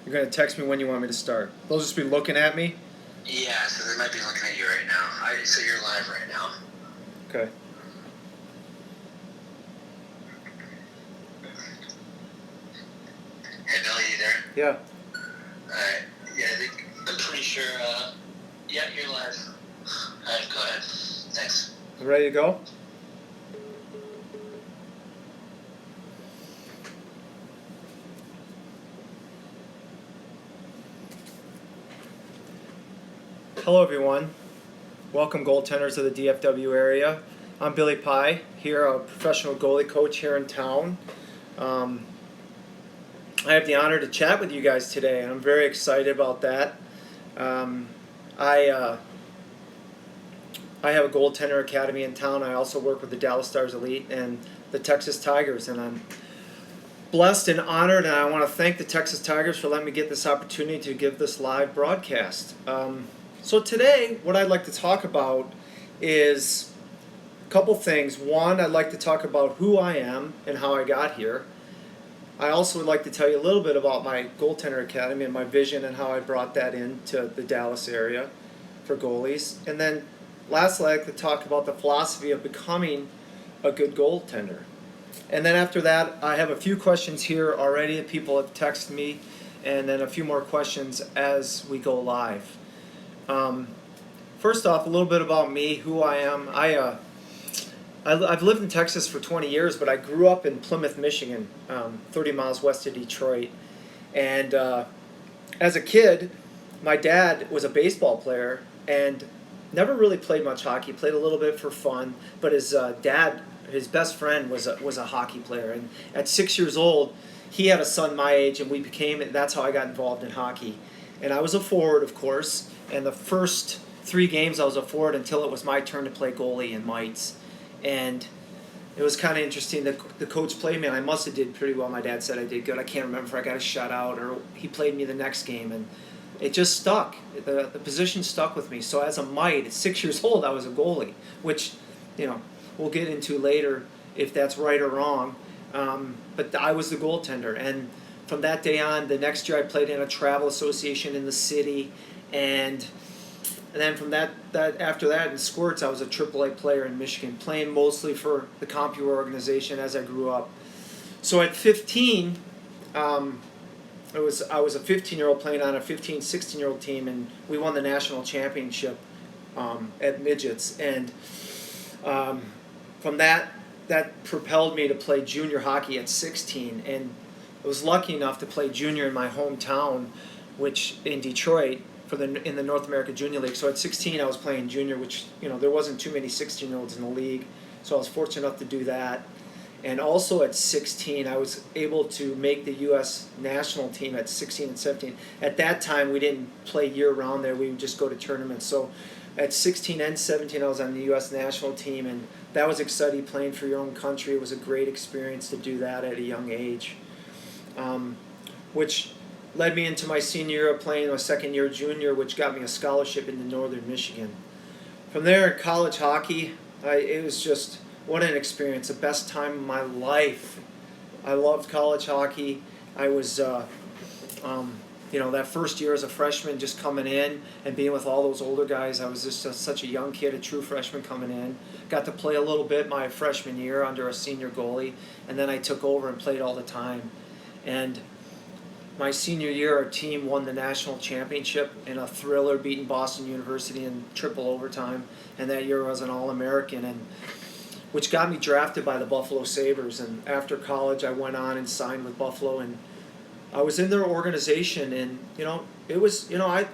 You're going to text me when you want me to start. They'll just be looking at me? Yeah, so they might be looking at you right now. So you're live right now. Okay. Hey, Billy, you there? Yeah. Alright. Yeah, I'm pretty sure, yeah, you're live. Alright, go ahead. Thanks. Ready to go? Hello, everyone. Welcome, goaltenders of the DFW area. I'm Billy Pye, here, a professional goalie coach here in town. I have the honor to chat with you guys today, and I'm very excited about that. I have a goaltender academy in town. I also work with the Dallas Stars Elite and the Texas Tigers, and I'm blessed and honored, and I want to thank the Texas Tigers for letting me get this opportunity to give this live broadcast. So today, what I'd like to talk about is a couple things. One, I'd like to talk about who I am and how I got here. I also would like to tell you a little bit about my goaltender academy and my vision and how I brought that into the Dallas area for goalies. And then lastly, I'd like to talk about the philosophy of becoming a good goaltender. And then after that, I have a few questions here already that people have texted me, and then a few more questions as we go live. First off, a little bit about me, who I am. I've lived in Texas for 20 years, but I grew up in Plymouth, Michigan, 30 miles west of Detroit. And as a kid, my dad was a baseball player and never really played much hockey. Played a little bit for fun, but his dad, his best friend, was a hockey player. And at 6 years old, he had a son my age, and that's how I got involved in hockey. And I was a forward, of course. And the first 3 games I was a forward until it was my turn to play goalie in mites. And it was kind of interesting. The coach played me, and I must have did pretty well. My dad said I did good. I can't remember if I got a shutout or he played me the next game. And it just stuck. The position stuck with me. So as a mite, at 6 years old, I was a goalie, which, we'll get into later if that's right or wrong. But I was the goaltender. And from that day on, the next year I played in a travel association in the city. And then from that after that in squirts, I was a AAA player in Michigan, playing mostly for the CompuWare organization as I grew up. So at 15, I was a 15-year-old playing on a 15, 16-year-old team, and we won the national championship at midgets. And from that propelled me to play junior hockey at 16, and I was lucky enough to play junior in my hometown, which in Detroit, in the North America Junior League. So at 16, I was playing junior, which, there wasn't too many 16-year-olds in the league. So I was fortunate enough to do that. And also at 16, I was able to make the U.S. national team at 16 and 17. At that time, we didn't play year-round there. We would just go to tournaments. So at 16 and 17, I was on the U.S. national team, and that was exciting, playing for your own country. It was a great experience to do that at a young age, which led me into my senior year of playing my second year junior, which got me a scholarship into Northern Michigan. From there, in college hockey, it was just, what an experience, the best time of my life. I loved college hockey. I was, that first year as a freshman, just coming in and being with all those older guys. I was just such a young kid, a true freshman coming in. Got to play a little bit my freshman year under a senior goalie, and then I took over and played all the time. And my senior year, our team won the national championship in a thriller, beating Boston University in triple overtime. And that year I was an All-American, which got me drafted by the Buffalo Sabres. And after college, I went on and signed with Buffalo, and I was in their organization. And it was, I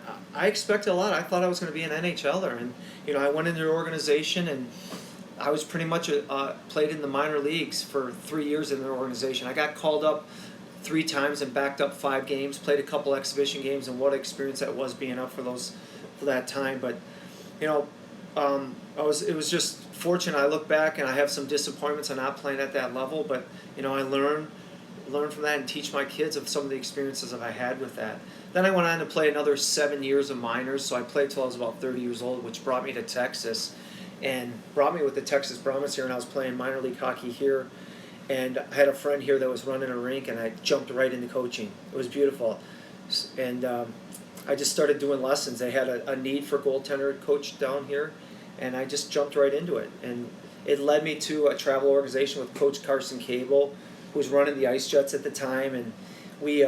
expected a lot. I thought I was going to be an NHLer, and I went in their organization, and I was pretty much played in the minor leagues for 3 years in their organization. I got called up 3 times and backed up 5 games, played a couple exhibition games, and what an experience that was being up for that time. But it was just fortunate. I look back and I have some disappointments on not playing at that level, but I learn from that and teach my kids of some of the experiences that I had with that. Then I went on to play another 7 years of minors, so I played till I was about 30 years old, which brought me to Texas and brought me with the Texas Brahmas here, and I was playing minor league hockey here. And I had a friend here that was running a rink, and I jumped right into coaching. It was beautiful. And I just started doing lessons. They had a need for goaltender coach down here, and I just jumped right into it. And it led me to a travel organization with Coach Carson Cable, who was running the Ice Jets at the time, and we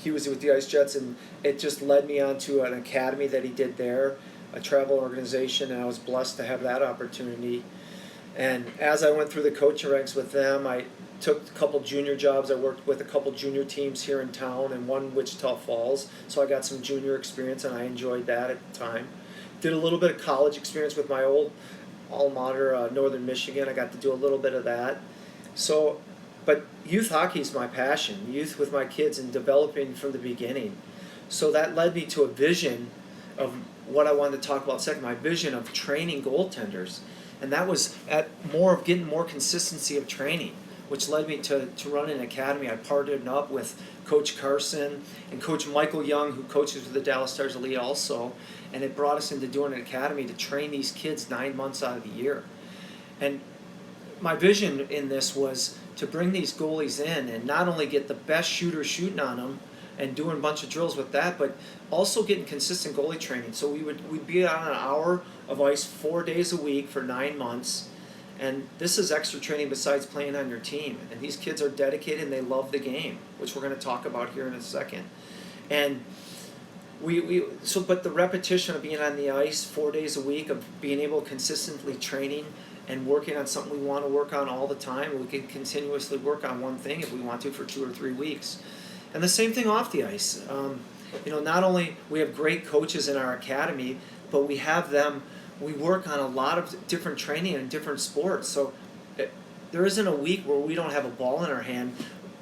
he was with the Ice Jets, and it just led me on to an academy that he did there, a travel organization, and I was blessed to have that opportunity. And as I went through the coaching ranks with them, I took a couple junior jobs. I worked with a couple junior teams here in town and one in Wichita Falls, so I got some junior experience, and I enjoyed that at the time. Did a little bit of college experience with my old alma mater, Northern Michigan. I got to do a little bit of that. So, but youth hockey is my passion, youth with my kids and developing from the beginning. So that led me to a vision of what I wanted to talk about second, my vision of training goaltenders. And that was at more of getting more consistency of training, which led me to run an academy. I partnered up with Coach Carson and Coach Michael Young, who coaches with the Dallas Stars Elite also, and it brought us into doing an academy to train these kids 9 months out of the year. And my vision in this was to bring these goalies in and not only get the best shooters shooting on them and doing a bunch of drills with that, but also getting consistent goalie training. So we'd be on an hour of ice 4 days a week for 9 months, and this is extra training besides playing on your team. And these kids are dedicated and they love the game, which we're going to talk about here in a second. And but the repetition of being on the ice 4 days a week, of being able to consistently training and working on something we want to work on all the time. We can continuously work on one thing if we want to for 2 or 3 weeks. And the same thing off the ice. Not only we have great coaches in our academy, but we have them, we work on a lot of different training in different sports. So there isn't a week where we don't have a ball in our hand.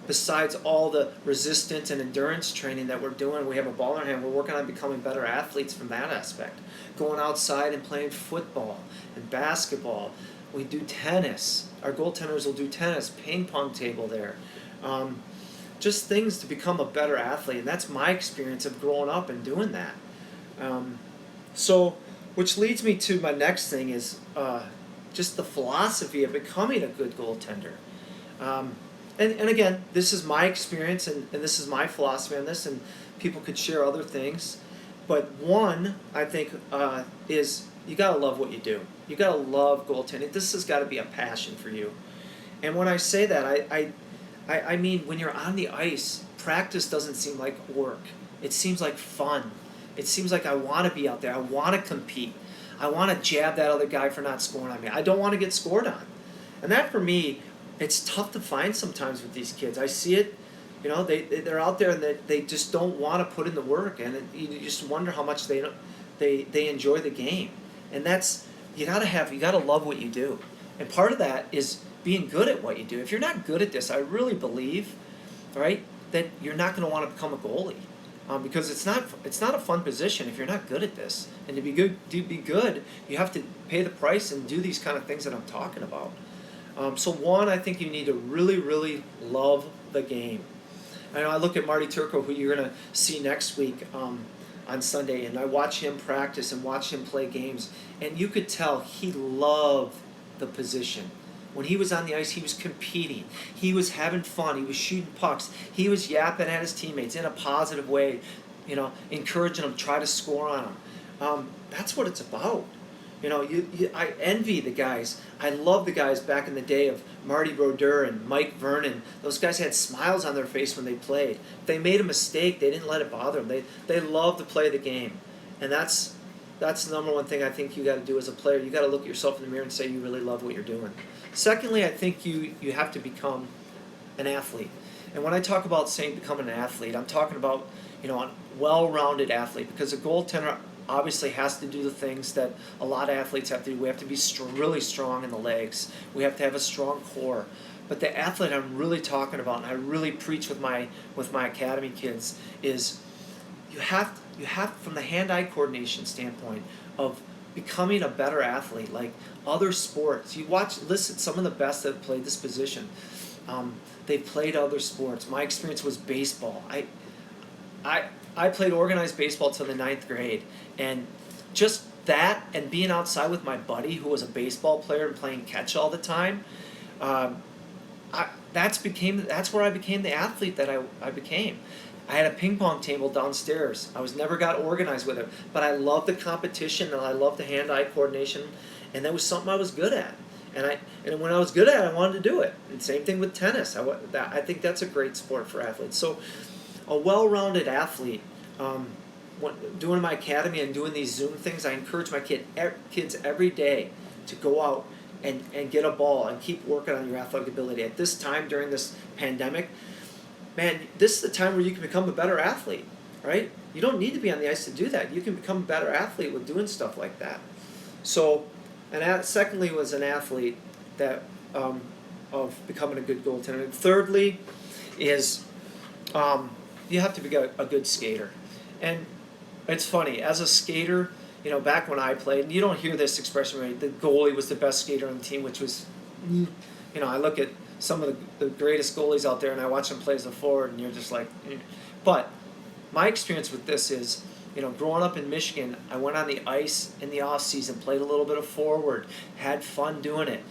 Besides all the resistance and endurance training that we're doing, we have a ball in our hand. We're working on becoming better athletes from that aspect. Going outside and playing football and basketball. We do tennis. Our goaltenders will do tennis, ping pong table there. Just things to become a better athlete. And that's my experience of growing up and doing that. Which leads me to my next thing is just the philosophy of becoming a good goaltender. And again, this is my experience and this is my philosophy on this, and people could share other things. But one, I think, is you got to love what you do. You got to love goaltending. This has got to be a passion for you. And when I say that, I mean when you're on the ice, practice doesn't seem like work. It seems like fun. It seems like I want to be out there. I want to compete. I want to jab that other guy for not scoring on me. I don't want to get scored on. And that, for me, it's tough to find sometimes with these kids. I see it. They're out there and they just don't want to put in the work, and you just wonder how much they enjoy the game. And that's you gotta love what you do, and part of that is being good at what you do. If you're not good at this, I really believe, right, that you're not going to want to become a goalie, because it's not a fun position if you're not good at this. And to be good, you have to pay the price and do these kind of things that I'm talking about. So one, I think you need to really, really love the game. I look at Marty Turco, who you're going to see next week on Sunday, and I watch him practice and watch him play games, and you could tell he loved the position. When he was on the ice, he was competing. He was having fun. He was shooting pucks. He was yapping at his teammates in a positive way, encouraging them to try to score on them. That's what it's about. I envy the guys. I love the guys back in the day of Marty Brodeur and Mike Vernon. Those guys had smiles on their face when they played. If they made a mistake, they didn't let it bother them. They loved to play the game. And that's the number one thing I think you got to do as a player. You got to look at yourself in the mirror and say you really love what you're doing. Secondly, I think you have to become an athlete. And when I talk about saying becoming an athlete, I'm talking about a well-rounded athlete, because a goaltender obviously has to do the things that a lot of athletes have to do. We have to be really strong in the legs. We have to have a strong core. But the athlete I'm really talking about, and I really preach with my academy kids, is you have from the hand-eye coordination standpoint of becoming a better athlete, like other sports. You listen, some of the best that have played this position, they've played other sports. My experience was baseball. I played organized baseball till the 9th grade, and just that and being outside with my buddy who was a baseball player and playing catch all the time, that's where I became the athlete that I became. I had a ping pong table downstairs. I never got organized with it, but I loved the competition and I loved the hand-eye coordination, and that was something I was good at. And when I was good at it, I wanted to do it. And same thing with tennis. I think that's a great sport for athletes. So, a well-rounded athlete. Doing my academy and doing these Zoom things, I encourage my kids every day to go out and get a ball and keep working on your athletic ability. At this time during this pandemic, man, this is the time where you can become a better athlete, right? You don't need to be on the ice to do that. You can become a better athlete with doing stuff like that. So, secondly, was an athlete that of becoming a good goaltender. And thirdly, is you have to be a good skater. And it's funny, as a skater, back when I played, and you don't hear this expression, right? The goalie was the best skater on the team, which was, I look at some of the greatest goalies out there and I watch them play as a forward and you're just like, But my experience with this is, growing up in Michigan, I went on the ice in the off season, played a little bit of forward, had fun doing it.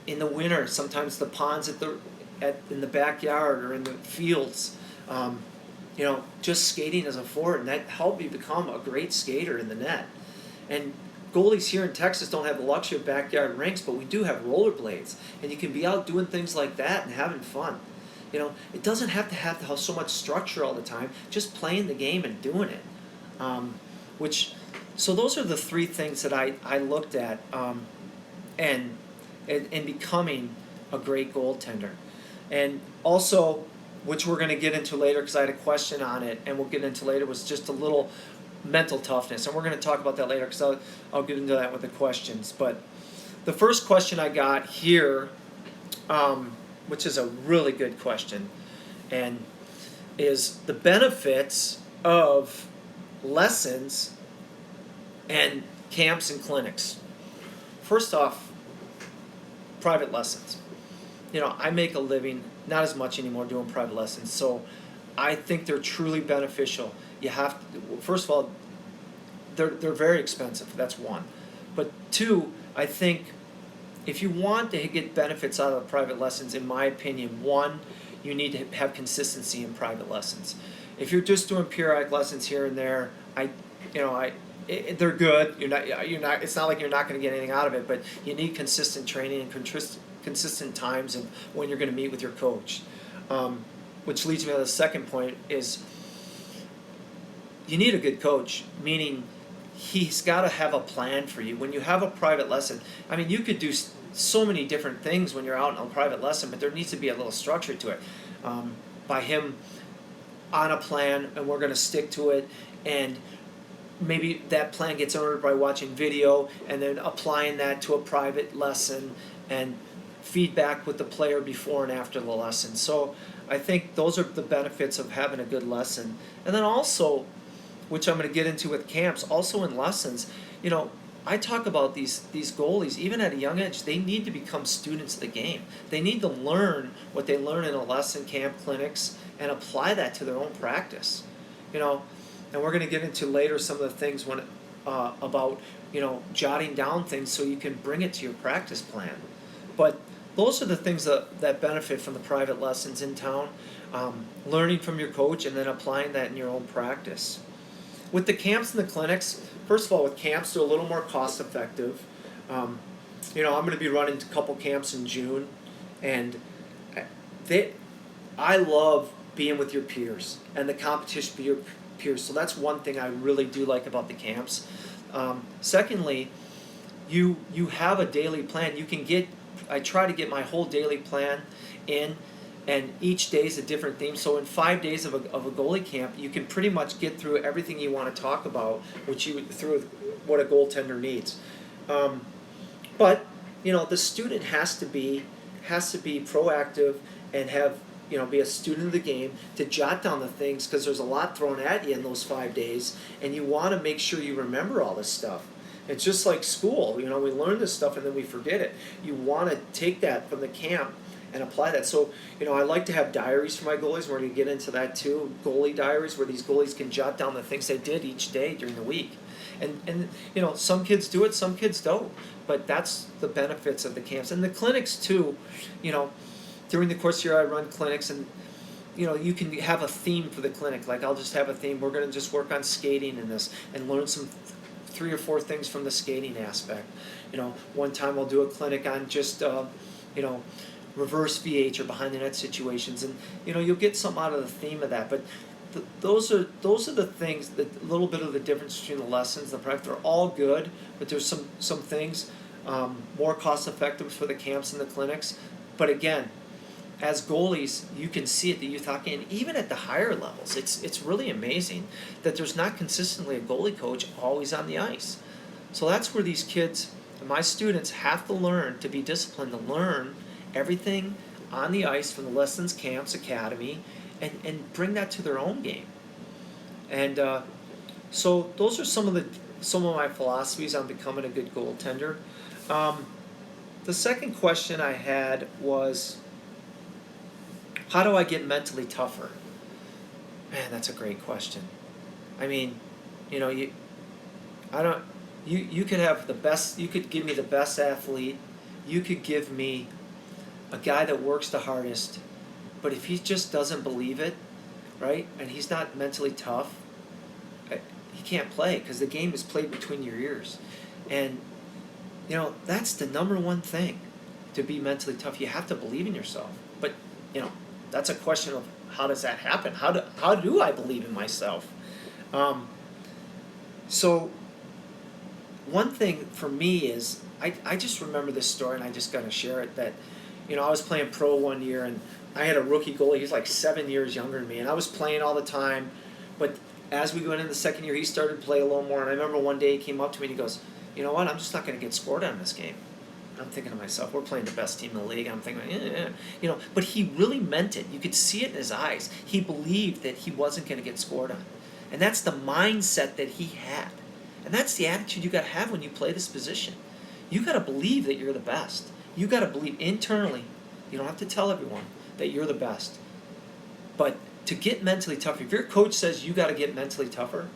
In the winter, sometimes the ponds in the backyard or in the fields, just skating as a forward, and that helped me become a great skater in the net. And goalies here in Texas don't have the luxury of backyard rinks, but we do have rollerblades, and you can be out doing things like that and having fun. It doesn't have to have so much structure all the time. Just playing the game and doing it. So those are the three things that I looked at, and becoming a great goaltender, and also, which we're going to get into later because I had a question on it, and we'll get into later, was just a little mental toughness, and we're going to talk about that later because I'll get into that with the questions. But the first question I got here, which is a really good question, and is the benefits of lessons and camps and clinics. First off, private lessons. I make a living, not as much anymore, doing private lessons, so I think they're truly beneficial. You have to, first of all, they're very expensive. That's one. But two, I think if you want to get benefits out of private lessons, in my opinion, one, you need to have consistency in private lessons. If you're just doing periodic lessons here and there, they're good. You're not. It's not like you're not going to get anything out of it, but you need consistent training and consistent times of when you're going to meet with your coach. Which leads me to the second point is you need a good coach, meaning he's got to have a plan for you. When you have a private lesson, you could do so many different things when you're out in a private lesson, but there needs to be a little structure to it. By him on a plan, and we're going to stick to it, and maybe that plan gets ordered by watching video and then applying that to a private lesson and feedback with the player before and after the lesson. So I think those are the benefits of having a good lesson. And then also, which I'm going to get into with camps, also in lessons, I talk about these goalies, even at a young age, they need to become students of the game. They need to learn what they learn in a lesson, camp, clinics, and apply that to their own practice. And we're going to get into later some of the things about jotting down things so you can bring it to your practice plan. But those are the things that benefit from the private lessons in town, learning from your coach and then applying that in your own practice. With the camps and the clinics, first of all, with camps, they're a little more cost effective. I'm going to be running a couple camps in June, and I love being with your peers and the competition with your peers. So that's one thing I really do like about the camps. Secondly, you have a daily plan. I try to get my whole daily plan in, and each day is a different theme. So in 5 days of a goalie camp, you can pretty much get through everything you want to talk about, through what a goaltender needs. But the student has to be proactive and have be a student of the game, to jot down the things, because there's a lot thrown at you in those 5 days, and you want to make sure you remember all this stuff. It's just like school. We learn this stuff and then we forget it. You want to take that from the camp and apply that. So, I like to have diaries for my goalies. We're going to get into that too, goalie diaries, where these goalies can jot down the things they did each day during the week. And some kids do it, some kids don't. But that's the benefits of the camps. And the clinics too, during the course of the year I run clinics, and you can have a theme for the clinic. Like I'll just have a theme. We're going to just work on skating in this and learn some 3 or 4 things from the skating aspect. One time I'll do a clinic on just reverse VH or behind the net situations, and you'll get something out of the theme of that. But those are the things, that a little bit of the difference between the lessons, the prep. They're all good, but there's some things more cost effective for the camps and the clinics. But again, as goalies, you can see at the youth hockey, and even at the higher levels, it's really amazing that there's not consistently a goalie coach always on the ice. So that's where these kids, my students, have to learn to be disciplined, to learn everything on the ice from the lessons, camps, academy, and bring that to their own game. And so those are some of my philosophies on becoming a good goaltender. The second question I had was, how do I get mentally tougher? Man, that's a great question. I mean, you could have the best, you could give me the best athlete, you could give me a guy that works the hardest, but if he just doesn't believe it, right, and he's not mentally tough, he can't play, because the game is played between your ears. And that's the number one thing to be mentally tough. You have to believe in yourself. But that's a question of, how does that happen? How do I believe in myself? So one thing for me is, I just remember this story, and I just got to share it, that I was playing pro one year, and I had a rookie goalie. He's like 7 years younger than me, and I was playing all the time. But as we went into the second year, he started to play a little more, and I remember one day he came up to me and he goes, "You know what? I'm just not going to get scored on this game." And I'm thinking to myself, we're playing the best team in the league. And I'm thinking, but he really meant it. You could see it in his eyes. He believed that he wasn't going to get scored on. And that's the mindset that he had. And that's the attitude you got to have when you play this position. You got to believe that you're the best. You got to believe internally. You don't have to tell everyone that you're the best. But to get mentally tougher, if your coach says you got to get mentally tougher,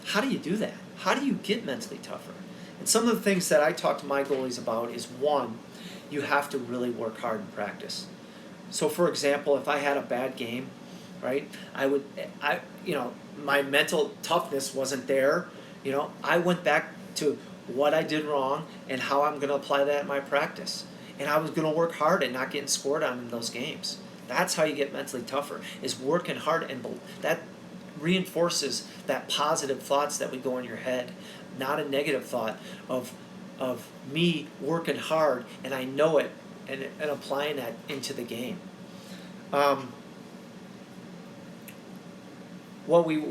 how do you do that? How do you get mentally tougher? And some of the things that I talk to my goalies about is, one, you have to really work hard in practice. So for example, if I had a bad game, right, my mental toughness wasn't there. I went back to what I did wrong and how I'm going to apply that in my practice. And I was going to work hard at not getting scored on in those games. That's how you get mentally tougher, is working hard, and that reinforces that positive thoughts that would go in your head, not a negative thought of me working hard and I know it, and applying that into the game. What we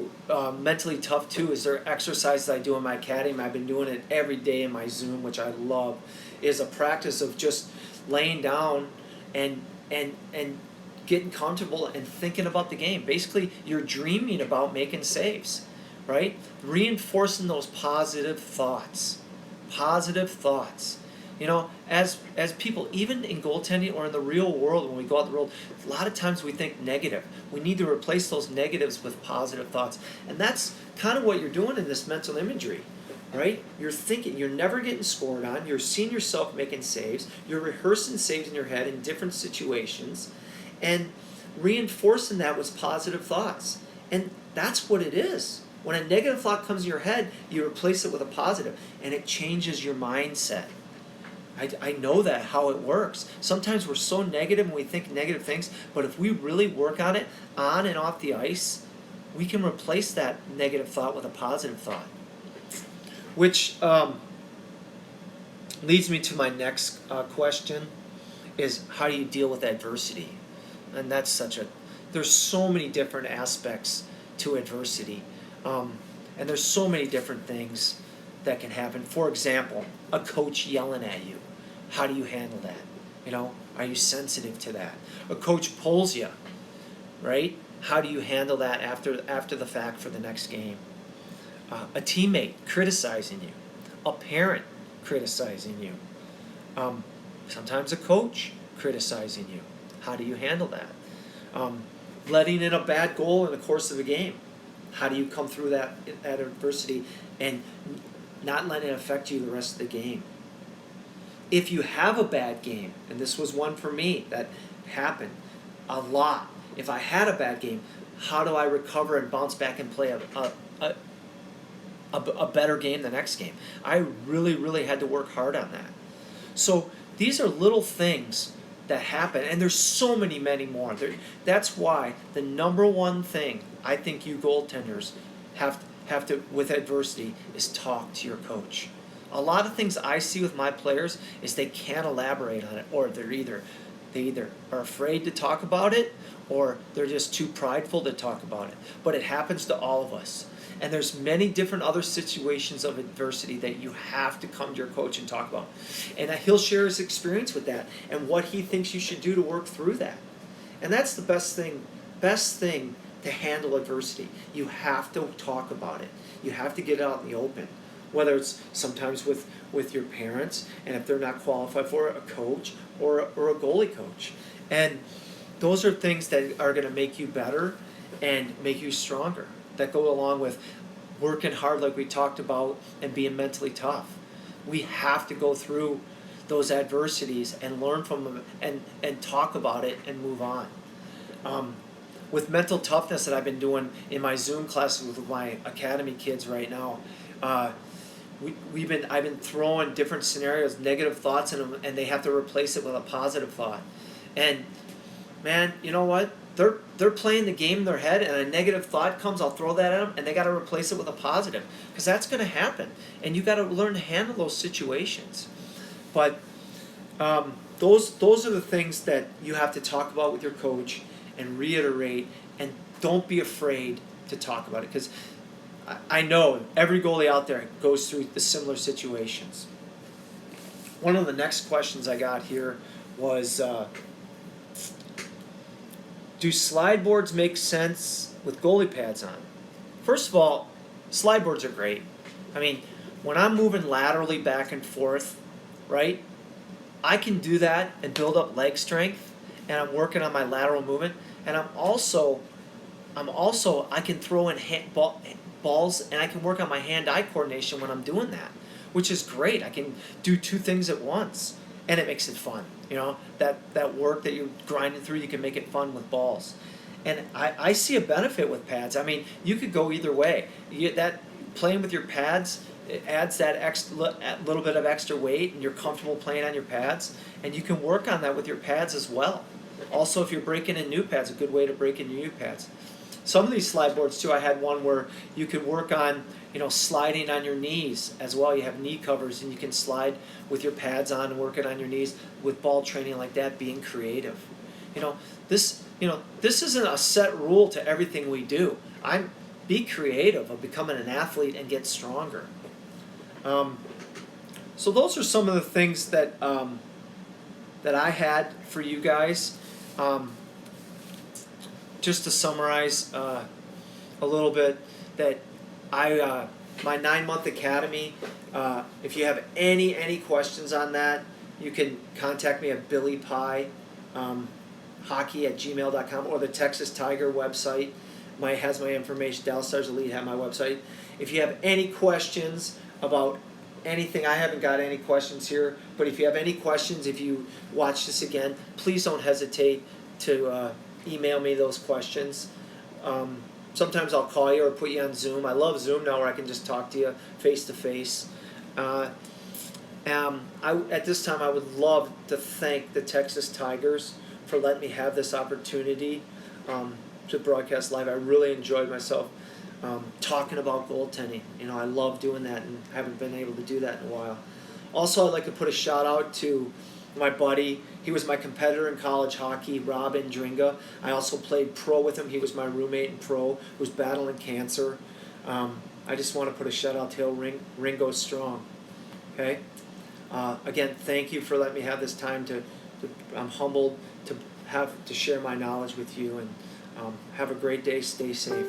mentally tough too is, there are exercises I do in my academy. I've been doing it every day in my Zoom, which I love, is a practice of just laying down and getting comfortable and thinking about the game. Basically, you're dreaming about making saves, right? Reinforcing those positive thoughts. Positive thoughts. As people, even in goaltending or in the real world, when we go out in the world, a lot of times we think negative. We need to replace those negatives with positive thoughts. And that's kind of what you're doing in this mental imagery, right? You're thinking, you're never getting scored on, you're seeing yourself making saves, you're rehearsing saves in your head in different situations, and reinforcing that with positive thoughts. And that's what it is. When a negative thought comes in your head, you replace it with a positive, and it changes your mindset. I know that, how it works. Sometimes we're so negative and we think negative things, but if we really work on it, on and off the ice, we can replace that negative thought with a positive thought. Which leads me to my next question, is, how do you deal with adversity? And that's there's so many different aspects to adversity. And there's so many different things that can happen. For example, a coach yelling at you. How do you handle that? Are you sensitive to that? A coach pulls you, right? How do you handle that after the fact for the next game? A teammate criticizing you. A parent criticizing you. Sometimes a coach criticizing you. How do you handle that? Letting in a bad goal in the course of a game. How do you come through that adversity and not let it affect you the rest of the game? If you have a bad game, and this was one for me that happen a lot. If I had a bad game, how do I recover and bounce back and play a better game the next game? I really, really had to work hard on that. So these are little things that happen, and there's so many more. That's why the number one thing I think you goaltenders have to with adversity is talk to your coach. A lot of things I see with my players is they can't elaborate on it, or they either are afraid to talk about it, or they're just too prideful to talk about it. But it happens to all of us. And there's many different other situations of adversity that you have to come to your coach and talk about. And he'll share his experience with that and what he thinks you should do to work through that. And that's the best thing to handle adversity. You have to talk about it. You have to get it out in the open. Whether it's sometimes with your parents, and if they're not qualified for it, a coach or a goalie coach. And those are things that are going to make you better and make you stronger, that go along with working hard like we talked about and being mentally tough. We have to go through those adversities and learn from them and talk about it and move on. With mental toughness that I've been doing in my Zoom classes with my academy kids right now, I've been throwing different scenarios, negative thoughts in them, and they have to replace it with a positive thought. And man, you know what? They're playing the game in their head, and a negative thought comes, I'll throw that at them, and they got to replace it with a positive, because that's going to happen, and you got to learn to handle those situations. But those are the things that you have to talk about with your coach and reiterate, and don't be afraid to talk about it, because I know every goalie out there goes through the similar situations. One of the next questions I got here was, do slide boards make sense with goalie pads on? First of all, slide boards are great. I mean, when I'm moving laterally back and forth, right, I can do that and build up leg strength, and I'm working on my lateral movement, and I can throw in balls, and I can work on my hand-eye coordination when I'm doing that, which is great. I can do two things at once, and it makes it fun. You know, that work that you're grinding through, you can make it fun with balls. And I see a benefit with pads. I mean, you could go either way. Playing with your pads, it adds that little bit of extra weight, and you're comfortable playing on your pads, and you can work on that with your pads as well. Also, if you're breaking in new pads, a good way to break in your new pads. Some of these slide boards too, I had one where you could work on, sliding on your knees as well. You have knee covers, and you can slide with your pads on and work it on your knees with ball training like that, being creative. This isn't a set rule to everything we do. Be creative of becoming an athlete and get stronger. So those are some of the things that I had for you guys. Just to summarize a little bit, that my 9-month academy, if you have any questions on that, you can contact me at Billy Pye, hockey@gmail.com, or the Texas Tiger website. Has my information. Dallas Stars Elite have my website. If you have any questions about anything, I haven't got any questions here, but if you have any questions, if you watch this again, please don't hesitate to email me those questions. Sometimes I'll call you or put you on Zoom. I love Zoom now, where I can just talk to you face to face. At this time, I would love to thank the Texas Tigers for letting me have this opportunity to broadcast live. I really enjoyed myself talking about goaltending. I love doing that, and haven't been able to do that in a while. Also, I'd like to put a shout out to my buddy. He was my competitor in college hockey, Robin Dringa. I also played pro with him. He was my roommate in pro, who was battling cancer. I just want to put a shout out to him. Ringo Strong. Okay. Again, thank you for letting me have this time I'm humbled to share my knowledge with you, and have a great day. Stay safe.